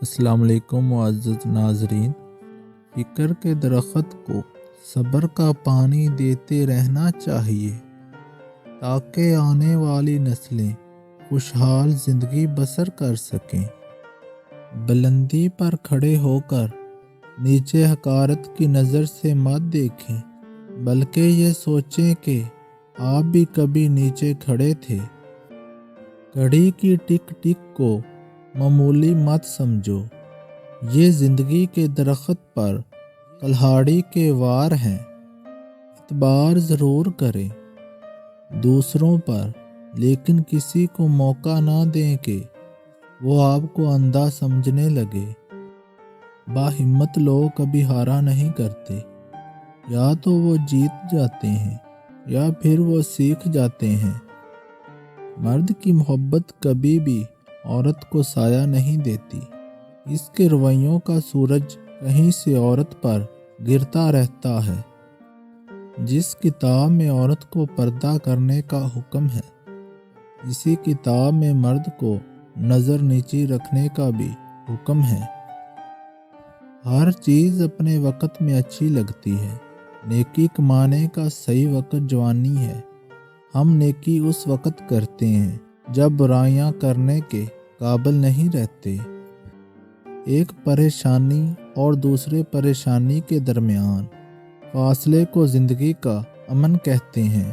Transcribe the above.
السلام علیکم معزز ناظرین۔ فکر کے درخت کو صبر کا پانی دیتے رہنا چاہیے تاکہ آنے والی نسلیں خوشحال زندگی بسر کر سکیں۔ بلندی پر کھڑے ہو کر نیچے حقارت کی نظر سے مت دیکھیں، بلکہ یہ سوچیں کہ آپ بھی کبھی نیچے کھڑے تھے۔ گھڑی کی ٹک ٹک کو معمولی مت سمجھو، یہ زندگی کے درخت پر کلہاڑی کے وار ہیں۔ اعتبار ضرور کریں دوسروں پر، لیکن کسی کو موقع نہ دیں کہ وہ آپ کو اندھا سمجھنے لگے۔ باہمت لوگ کبھی ہارا نہیں کرتے، یا تو وہ جیت جاتے ہیں یا پھر وہ سیکھ جاتے ہیں۔ مرد کی محبت کبھی بھی عورت کو سایہ نہیں دیتی، اس کے رویوں کا سورج کہیں سے عورت پر گرتا رہتا ہے۔ جس کتاب میں عورت کو پردہ کرنے کا حکم ہے، اسی کتاب میں مرد کو نظر نیچی رکھنے کا بھی حکم ہے۔ ہر چیز اپنے وقت میں اچھی لگتی ہے۔ نیکی کمانے کا صحیح وقت جوانی ہے۔ ہم نیکی اس وقت کرتے ہیں جب برائیاں کرنے کے قابل نہیں رہتے۔ ایک پریشانی اور دوسرے پریشانی کے درمیان فاصلے کو زندگی کا امن کہتے ہیں۔